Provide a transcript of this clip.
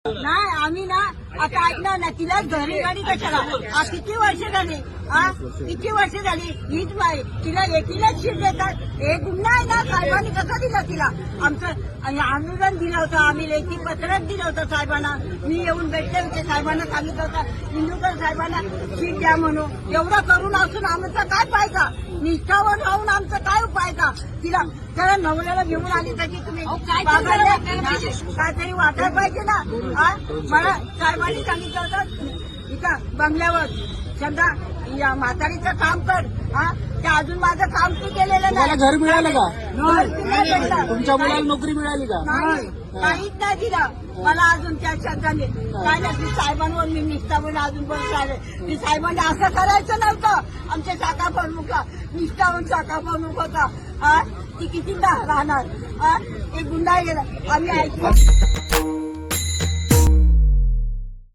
नाही आम्ही ना आता ऐकणार ना तिला घरी गाडी कशाला किती वर्ष झाली किती वर्ष झाली हीच बाई तिला एकीलाच शीट देतात. हे गुन्हा आहे ना साहेबांनी कसं दिलं तिला आमचं आंदोलन दिलं होतं आम्ही लेखी पत्रच दिलं होतं साहेबांना. मी येऊन भेटले होते साहेबांना सांगितलं होतं इंदुकर साहेबांना शीट द्या म्हणून. एवढं करून असून आमचं काय पाहिजे निष्ठावर राहून आमचं काय उपाय का तिला जरा नवऱ्याला घेऊन आली तरी तुम्ही काहीतरी वाटायला पाहिजे ना. मला साहेबांनी सांगितलं होतं इथं बंगल्यावर समजा या म्हातारीचं काम कर ते अजून माझं काम तू केलेलं नाही. घर मिळालं का? घर तुमच्या मुलाला नोकरी मिळाली का? नाही काहीच नाही दिलं मला अजून त्या शब्दाने. काय नाही साहेबांवर मी निष्ठावून अजून पण चालेल की साहेबांनी असं करायचं नव्हतं. आमच्या शाखा प्रमुखला निष्ठावून शाखा प्रमुख होता ती किती राहणार एक गुन्हा गेला आम्ही ऐकलं.